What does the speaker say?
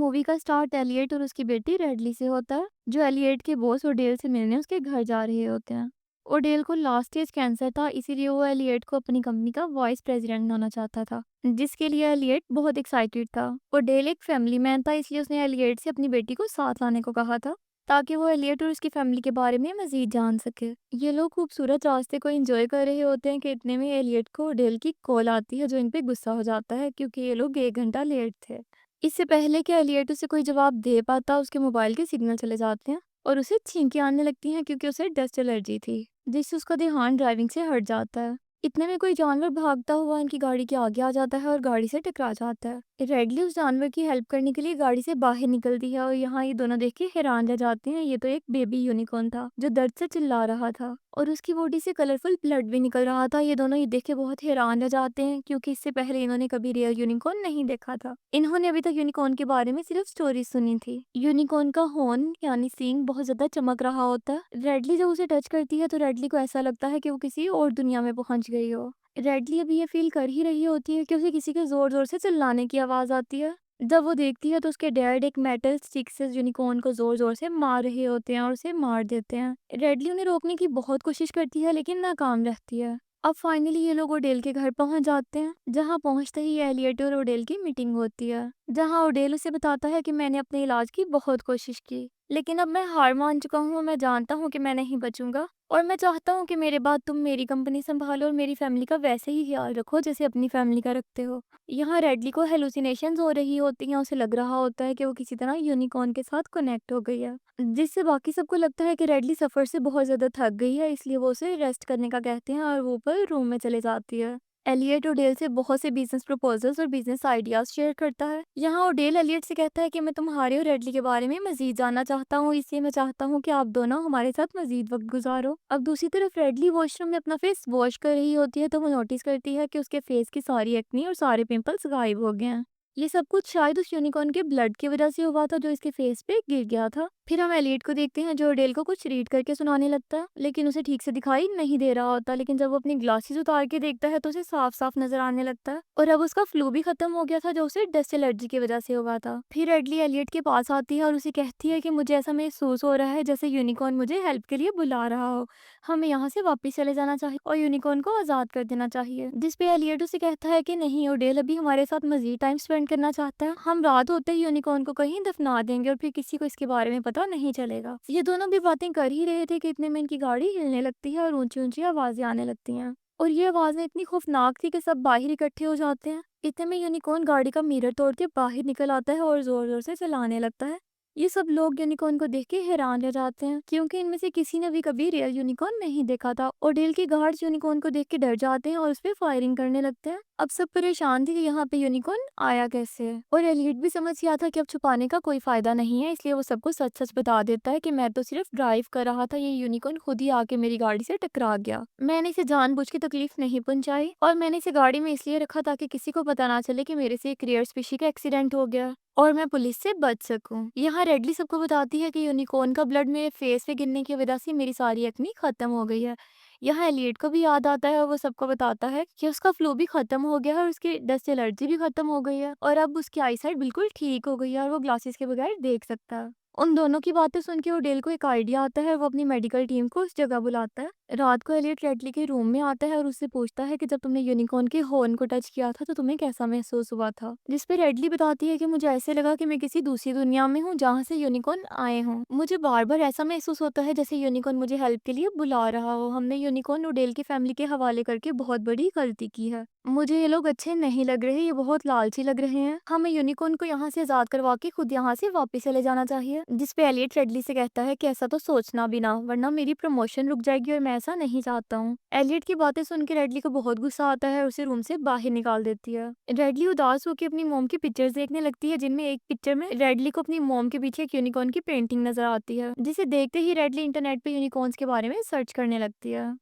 Movie का start Elliott और उसकी बेटी रेडली से होता है, जो एलियट के बॉस ओडेल से मिलने उसके घर जा रहे होते हैं। ओडेल को लास्ट स्टेज कैंसर था, इसीलिए वो एलियट को अपनी कंपनी का वाइस प्रेसिडेंट बनाना चाहता था, जिसके लिए एलियट बहुत एक्साइटेड था। ओडेल एक फैमिली मैन था, इसलिए उसने एलियट से अपनी बेटी को साथ लाने को कहा था, ताकि वो एलियट और उसकी फैमिली के बारे में मजीद जान सके। ये लोग खूबसूरत रास्ते को एंजॉय कर रहे होते हैं कि इतने में एलियट को ओडेल की कॉल आती है, जो इन पे गुस्सा हो जाता है क्योंकि ये लोग 1 घंटा लेट थे। इससे पहले कि एलियट उसे कोई जवाब दे पाता, उसके मोबाइल के सिग्नल चले जाते हैं और उसे छींकें आने लगती हैं क्योंकि उसे डस्ट एलर्जी थी, जिससे उसका ध्यान ड्राइविंग से हट जाता है। इतने में कोई जानवर भागता हुआ इनकी गाड़ी के आगे आ जाता है और गाड़ी से टकरा जाता है। रेडली उस जानवर की हेल्प करने के लिए गाड़ी से बाहर निकलती है और यहाँ ये दोनों देख के हैरान रह जाते हैं। ये तो एक बेबी यूनिकॉर्न था जो दर्द से चिल्ला रहा था और उसकी बॉडी से कलरफुल ब्लड भी निकल रहा था। ये दोनों ये देख के बहुत हैरान रह जाते हैं क्योंकि इससे पहले इन्होंने कभी रियल यूनिकॉर्न नहीं देखा था। इन्होंने अभी तक यूनिकॉर्न के बारे में सिर्फ स्टोरी सुनी थी। यूनिकॉर्न का हॉर्न यानी सींग बहुत ज्यादा चमक रहा होता है। रेडली जब उसे टच करती है तो रेडली को ऐसा लगता है कि वो किसी और दुनिया में पहुंच गई हो। रेडली अभी ये फील कर ही रही होती है कि उसे किसी के जोर जोर से चिल्लाने की आवाज आती है। जब वो देखती है तो उसके डैड एक मेटल स्टिक से यूनिकॉर्न को जोर जोर से मार रहे होते हैं और उसे मार देते हैं। रेडली उन्हें रोकने की बहुत कोशिश करती है लेकिन नाकाम रहती है। अब फाइनली ये लोग ओडेल के घर पहुंच जाते हैं, जहां पहुंचते ही एलियट और ओडेल की मीटिंग होती है, जहां ओडेल उसे बताता है कि मैंने अपने इलाज की बहुत कोशिश की, लेकिन अब मैं हार मान चुका हूँ। मैं जानता हूँ कि मैं नहीं बचूंगा और मैं चाहता हूँ कि मेरे बाद तुम मेरी कंपनी संभालो और मेरी फैमिली का वैसे ही ख्याल रखो जैसे अपनी फैमिली का रखते हो। यहाँ रेडली को हेलुसिनेशंस हो रही होती हैं, उसे लग रहा होता है कि वो किसी तरह यूनिकॉर्न के साथ कनेक्ट हो गई है, जिससे बाकी सबको लगता है कि रेडली सफर से बहुत ज्यादा थक गई है, इसलिए वो उसे रेस्ट करने का कहते हैं और वो ऊपर रूम में चले जाती है। एलियट ओडेल से बहुत से बिजनेस प्रपोजल्स और बिजनेस आइडियाज शेयर करता है। यहाँ ओडेल एलियट से कहता है कि मैं तुम्हारे और रेडली के बारे में मजीद जानना चाहता हूँ, इसलिए मैं चाहता हूँ कि आप दोनों हमारे साथ मजीद वक्त गुजारो। अब दूसरी तरफ रेडली वॉशरूम में अपना फेस वॉश कर रही होती है तो वो नोटिस करती है कि उसके फेस की सारी एक्नी और सारे पिंपल्स गायब हो गए हैं। ये सब कुछ शायद उस यूनिकॉर्न के ब्लड की वजह से हुआ था जो इसके फेस पे गिर गया था। फिर हम एलियट को देखते हैं जो ओडेल को कुछ रीड करके सुनाने लगता है, लेकिन उसे ठीक से दिखाई नहीं दे रहा होता। लेकिन जब वो अपनी ग्लासेस उतार के देखता है तो उसे साफ साफ नजर आने लगता है और अब उसका फ्लू भी खत्म हो गया था जो उसे डस्ट एलर्जी की वजह से हुआ था। फिर रेडली एलियट के पास आती है और उसे कहती है कि मुझे ऐसा महसूस हो रहा है जैसे यूनिकॉर्न मुझे हेल्प के लिए बुला रहा हो। हमें यहाँ से वापस चले जाना चाहिए और यूनिकॉर्न को आजाद कर देना चाहिए। जिस पे एलियट उसे कहता है कि नहीं, ओडेल अभी हमारे साथ मजीद टाइम स्पेंड करना चाहता है। हम रात होते ही यूनिकॉर्न को कहीं दफना देंगे और फिर किसी को इसके बारे में पता नहीं चलेगा। ये दोनों भी बातें कर ही रहे थे कि इतने में इनकी गाड़ी हिलने लगती है और ऊंची ऊंची आवाजें आने लगती हैं और ये आवाजें इतनी खौफनाक थी कि सब बाहर इकट्ठे हो जाते हैं। इतने में यूनिकॉर्न गाड़ी का मिरर तोड़ के बाहर निकल आता है और जोर जोर से चलाने लगता है। ये सब लोग यूनिकॉर्न को देख के हैरान रह जाते हैं क्योंकि इनमें से किसी ने भी कभी रियल यूनिकॉर्न नहीं देखा था। ओडेल के गार्ड्स यूनिकॉर्न को देख के डर जाते हैं और उस पर फायरिंग करने लगते हैं। अब सब परेशान थे कि यहाँ पे यूनिकॉर्न आया कैसे है और एलियट भी समझ गया था कि अब छुपाने का कोई फायदा नहीं है, इसलिए वो सबको सच सच बता देता है कि मैं तो सिर्फ ड्राइव कर रहा था, ये यूनिकॉर्न खुद ही आके मेरी गाड़ी से टकरा गया। मैंने इसे जानबूझ के तकलीफ नहीं पहुंचाई और मैंने इसे गाड़ी में इसलिए रखा ताकि किसी को पता ना चले कि मेरे से एक रेयर स्पीशी का एक्सीडेंट हो गया और मैं पुलिस से बच सकूं। यहाँ रेडली सबको बताती है कि यूनिकॉर्न का ब्लड मेरे फेस पे गिरने की वजह से मेरी सारी एक्नी खत्म हो गई है। यहाँ एलियट को भी याद आता है और वो सबको बताता है कि उसका फ्लू भी खत्म हो गया है और उसकी डस्ट एलर्जी भी खत्म हो गई है और अब उसकी आईसाइट बिल्कुल ठीक हो गई है और वो ग्लासेस के बगैर देख सकता है। उन दोनों की बातें सुन के ओडेल को एक आइडिया आता है, वो अपनी मेडिकल टीम को उस जगह बुलाता है। रात को एलियट रेडली के रूम में आता है और उससे पूछता है कि जब तुमने यूनिकॉर्न के हॉर्न को टच किया था तो तुम्हें कैसा महसूस हुआ था। जिस पे रेडली बताती है कि मुझे ऐसे लगा कि मैं किसी दूसरी दुनिया में हूँ जहाँ से यूनिकॉर्न आए हों। मुझे बार बार ऐसा महसूस होता है जैसे यूनिकॉर्न मुझे हेल्प के लिए बुला रहा हो। हमने यूनिकॉर्न ओडेल की फैमिली के हवाले करके बहुत बड़ी गलती की है। मुझे ये लोग अच्छे नहीं लग रहे, ये बहुत लालची लग रहे हैं। हमें यूनिकॉर्न को यहाँ से आजाद करवा के खुद यहाँ से वापस चले जाना चाहिए। जिस पे एलियट रेडली से कहता है कि ऐसा तो सोचना भी ना, वरना मेरी प्रमोशन रुक जाएगी और मैं ऐसा नहीं चाहता हूँ। एलियट की बातें सुन के रेडली को बहुत गुस्सा आता है और उसे रूम से बाहर निकाल देती है। रेडली उदास होकर अपनी मोम की पिक्चर्स देखने लगती है, जिनमें एक पिक्चर में रेडली को अपनी मोम के पीछे एक यूनिकॉर्न की पेंटिंग नजर आती है, जिसे देखते ही रेडली इंटरनेट पे यूनिकॉर्न्स के बारे में सर्च करने लगती है,